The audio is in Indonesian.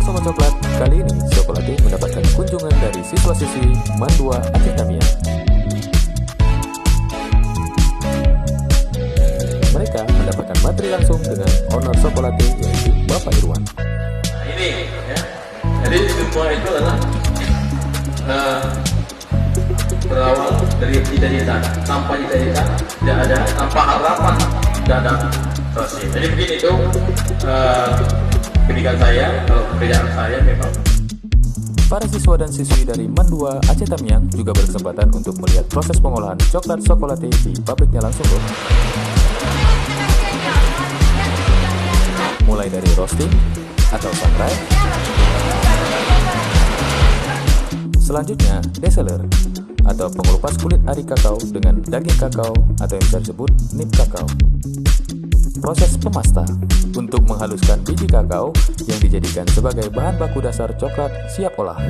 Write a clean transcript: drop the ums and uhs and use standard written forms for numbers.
Sobat Coklat, kali ini Sokolati mendapatkan kunjungan dari siswa-siswi MAN 2 Aceh Tamiang. Mereka mendapatkan materi langsung dengan owner Sokolati, yaitu Bapak Irwan. Nah, ini ya. Jadi semua itu adalah berawal dari cita-cita. Tanpa cita-cita tidak ada, tanpa harapan tidak ada proses. Jadi begini itu pendidikan saya, kalau pekerjaan saya memang. Para siswa dan siswi dari MAN 2 Aceh Tamiang juga berkesempatan untuk melihat proses pengolahan coklat Sokolati di pabriknya langsung loh. Mulai dari roasting atau sangrai, selanjutnya deseler atau pengelupas kulit ari kakao dengan daging kakao atau yang bisa disebut nib kakao. Proses pemasta untuk menghaluskan biji kakao yang dijadikan sebagai bahan baku dasar coklat siap olah.